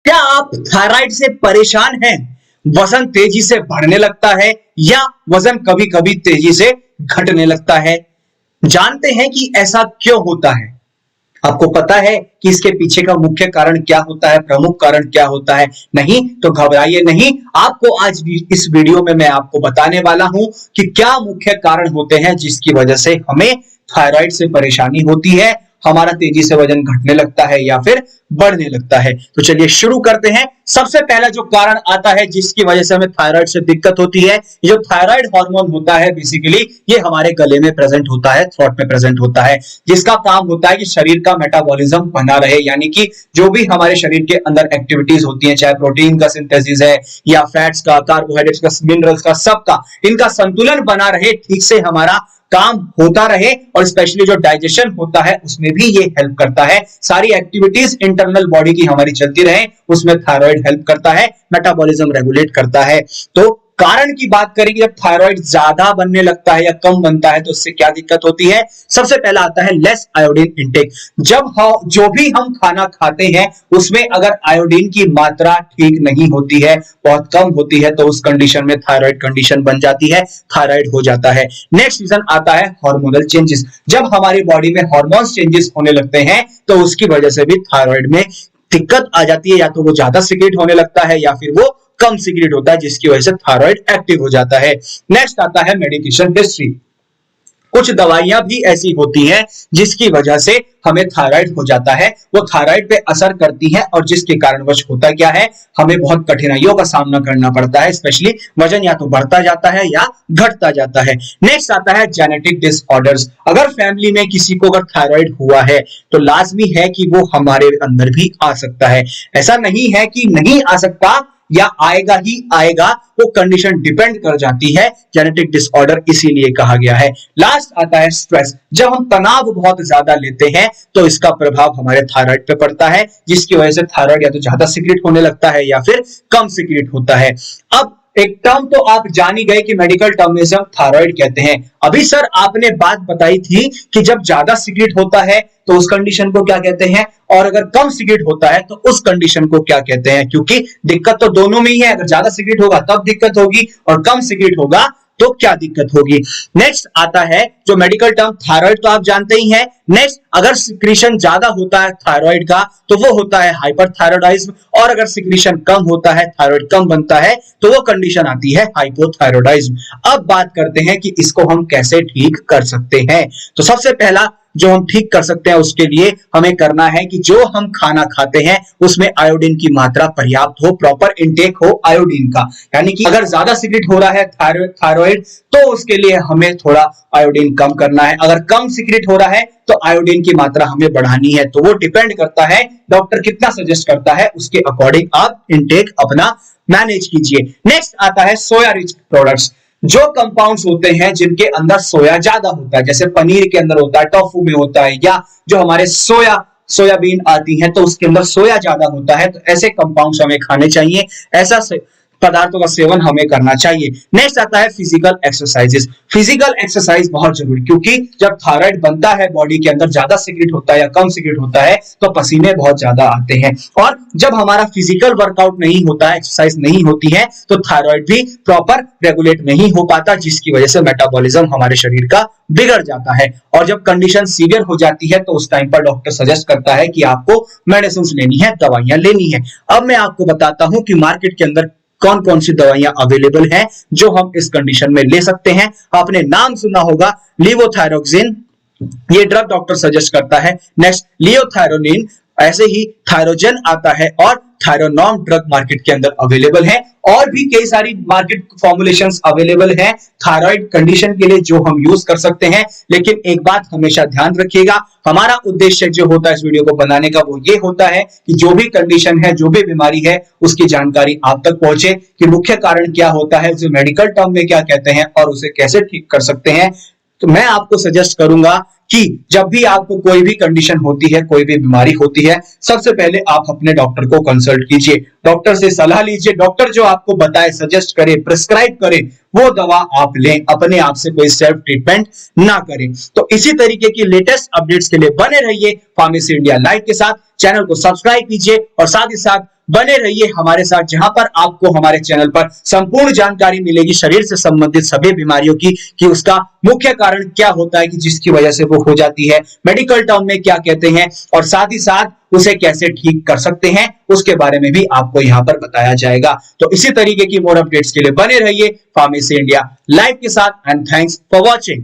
क्या आप थायराइड से परेशान हैं? वजन तेजी से बढ़ने लगता है या वजन कभी कभी तेजी से घटने लगता है? जानते हैं कि ऐसा क्यों होता है? आपको पता है कि इसके पीछे का मुख्य कारण क्या होता है, प्रमुख कारण क्या होता है? नहीं तो घबराइए नहीं, आपको आज इस वीडियो में मैं आपको बताने वाला हूं कि क्या मुख्य कारण होते हैं जिसकी वजह से हमें थायराइड से परेशानी होती है, हमारा तेजी से वजन घटने लगता है या फिर बढ़ने लगता है। तो चलिए शुरू करते हैं। सबसे पहला जो कारण आता है जिसकी वजह से हमें थायराइड से दिक्कत होती है, जो थायराइड हार्मोन होता है बेसिकली ये हमारे गले में प्रेजेंट होता है, थ्रोट में प्रेजेंट होता है, जिसका काम होता है कि शरीर का मेटाबॉलिज्म बना रहे, यानी कि जो भी हमारे शरीर के अंदर एक्टिविटीज होती हैं, चाहे प्रोटीन का सिंथेसिस है या फैट्स का, कार्बोहाइड्रेट्स का, मिनरल्स का, सबका इनका संतुलन बना रहे, ठीक से हमारा काम होता रहे, और स्पेशली जो डाइजेशन होता है उसमें भी ये हेल्प करता है। सारी एक्टिविटीज इंटरनल बॉडी की हमारी चलती रहे, उसमें थायराइड हेल्प करता है, मेटाबॉलिज्म रेगुलेट करता है। तो कारण की बात करेंगे, जब थायराइड ज्यादा बनने लगता है या कम बनता है तो उससे क्या दिक्कत होती है? सबसे पहला आता है लेस आयोडीन इंटेक। जब जो भी हम खाना खाते हैं उसमें अगर आयोडीन की मात्रा ठीक नहीं होती है, बहुत कम होती है, तो उस कंडीशन में थायराइड कंडीशन बन जाती है, थायराइड हो जाता है। नेक्स्ट रीजन आता है हार्मोनल चेंजेस। जब हमारी बॉडी में हार्मोन्स चेंजेस होने लगते हैं तो उसकी वजह से भी थायराइड में दिक्कत आ जाती है, या तो वो ज्यादा सीक्रेट होने लगता है या फिर वो कम सीक्रेट होता है, जिसकी वजह से थायराइड एक्टिव हो जाता है। नेक्स्ट आता है मेडिकेशन हिस्ट्री। कुछ दवाइयां भी ऐसी होती हैं जिसकी वजह से हमें थायराइड हो जाता है, वो थायराइड पे असर करती हैं, और जिसके कारणवश होता क्या है, हमें बहुत कठिनाइयों का सामना करना पड़ता है, स्पेशली वजन या तो बढ़ता जाता है या घटता जाता है। नेक्स्ट आता है जेनेटिक डिसऑर्डर्स। अगर फैमिली में किसी को अगर थायराइड हुआ है तो लाजमी है कि वो हमारे अंदर भी आ सकता है। ऐसा नहीं है कि नहीं आ सकता या आएगा ही आएगा, वो कंडीशन डिपेंड कर जाती है। जेनेटिक डिसऑर्डर इसीलिए कहा गया है। लास्ट आता है स्ट्रेस। जब हम तनाव बहुत ज्यादा लेते हैं तो इसका प्रभाव हमारे थायराइड पे पड़ता है, जिसकी वजह से थायराइड या तो ज्यादा सीक्रेट होने लगता है या फिर कम सीक्रेट होता है। अब एक टर्म तो आप जान ही गए कि मेडिकल टर्म में से हम थायराइड कहते हैं। अभी सर आपने बात बताई थी कि जब ज्यादा सीक्रेट होता है तो उस कंडीशन को क्या कहते हैं, और अगर कम सीक्रेट होता है तो उस कंडीशन को क्या कहते हैं, क्योंकि दिक्कत तो दोनों में ही है। अगर ज्यादा सीक्रेट होगा तब दिक्कत होगी और कम सीक्रेट होगा तो क्या दिक्कत होगी। नेक्स्ट आता है जो मेडिकल टर्म थायराइड, तो आप जानते ही हैं। नेक्स्ट, अगर सिक्रीशन ज्यादा होता है थायराइड का तो वो होता है हाइपरथायराइडिज्म, और अगर सिक्रीशन कम होता है, थायराइड कम बनता है, तो वो कंडीशन आती है हाइपोथायराइडिज्म। अब बात करते हैं कि इसको हम कैसे ठीक कर सकते हैं। तो सबसे पहला जो हम ठीक कर सकते हैं उसके लिए हमें करना है कि जो हम खाना खाते हैं उसमें आयोडीन की मात्रा पर्याप्त हो, प्रॉपर इनटेक हो आयोडीन का। यानी कि अगर ज्यादा सीक्रेट हो रहा है थायराइड तो उसके लिए हमें थोड़ा आयोडीन कम करना है, अगर कम सीक्रेट हो रहा है तो आयोडीन की मात्रा हमें बढ़ानी है। तो वो डिपेंड करता है डॉक्टर कितना सजेस्ट करता है, उसके अकॉर्डिंग आप इनटेक अपना मैनेज कीजिए। नेक्स्ट आता है सोया रिच प्रोडक्ट्स। जो कंपाउंड्स होते हैं जिनके अंदर सोया ज्यादा होता है, जैसे पनीर के अंदर होता है, टोफू में होता है, या जो हमारे सोयाबीन आती है तो उसके अंदर सोया ज्यादा होता है, तो ऐसे कंपाउंड्स हमें खाने चाहिए, ऐसा पदार्थों का सेवन हमें करना चाहिए। नेक्स्ट आता है फिजिकल एक्सरसाइजेस। फिजिकल एक्सरसाइज बहुत जरूरी, क्योंकि जब थायराइड बनता है बॉडी के अंदर ज्यादा सीक्रेट होता है या कम सीक्रेट होता है तो पसीने बहुत ज्यादा आते हैं, और जब हमारा फिजिकल वर्कआउट नहीं होता है, एक्सरसाइज नहीं होती है, तो थायराइड भी प्रॉपर रेगुलेट नहीं हो पाता, जिसकी वजह से मेटाबॉलिज्म हमारे शरीर का बिगड़ जाता है, और जब कंडीशन सीवियर हो जाती है तो उस टाइम पर डॉक्टर सजेस्ट करता है कि आपको मेडिसिन लेनी है, दवाइयां लेनी है। अब मैं आपको बताता हूं कि मार्केट के अंदर कौन कौन सी दवाइयां अवेलेबल हैं जो हम इस कंडीशन में ले सकते हैं। आपने नाम सुना होगा लिवोथायरोक्सिन, ये ड्रग डॉक्टर सजेस्ट करता है। नेक्स्ट लियोथायरोनिन, ऐसे ही थायरोजन आता है, और थायरोनॉम ड्रग मार्केट के अंदर अवेलेबल है, और भी कई सारी मार्केट फॉर्मुलेशंस अवेलेबल हैं थायराइड कंडीशन के लिए जो हम यूज कर सकते हैं। लेकिन एक बात हमेशा ध्यान रखिएगा, हमारा उद्देश्य जो होता है इस वीडियो को बनाने का वो ये होता है कि जो भी कंडीशन है, जो भी बीमारी है, उसकी जानकारी आप तक पहुंचे कि मुख्य कारण क्या होता है, उसे मेडिकल टर्म में क्या कहते हैं और उसे कैसे ठीक कर सकते हैं। तो मैं आपको सजेस्ट करूंगा कि जब भी आपको कोई भी कंडीशन होती है, कोई भी बीमारी होती है, सबसे पहले आप अपने डॉक्टर को कंसल्ट कीजिए, डॉक्टर से सलाह लीजिए। डॉक्टर जो आपको बताए, सजेस्ट करे, प्रिस्क्राइब करे, वो दवा आप लें, अपने आप से कोई सेल्फ ट्रीटमेंट ना करें। तो इसी तरीके की लेटेस्ट अपडेट्स के लिए बने रहिए फार्मेसी इंडिया लाइव के साथ। चैनल को सब्सक्राइब कीजिए और साथ ही साथ बने रहिए हमारे साथ, जहां पर आपको हमारे चैनल पर संपूर्ण जानकारी मिलेगी शरीर से संबंधित सभी बीमारियों की, कि उसका मुख्य कारण क्या होता है कि जिसकी वजह से वो हो जाती है, मेडिकल टर्म में क्या कहते हैं, और साथ ही साथ उसे कैसे ठीक कर सकते हैं उसके बारे में भी आपको यहां पर बताया जाएगा। तो इसी तरीके की मोर अपडेट्स के लिए बने रहिए फार्मेसी इंडिया लाइव के साथ, एंड थैंक्स फॉर वॉचिंग।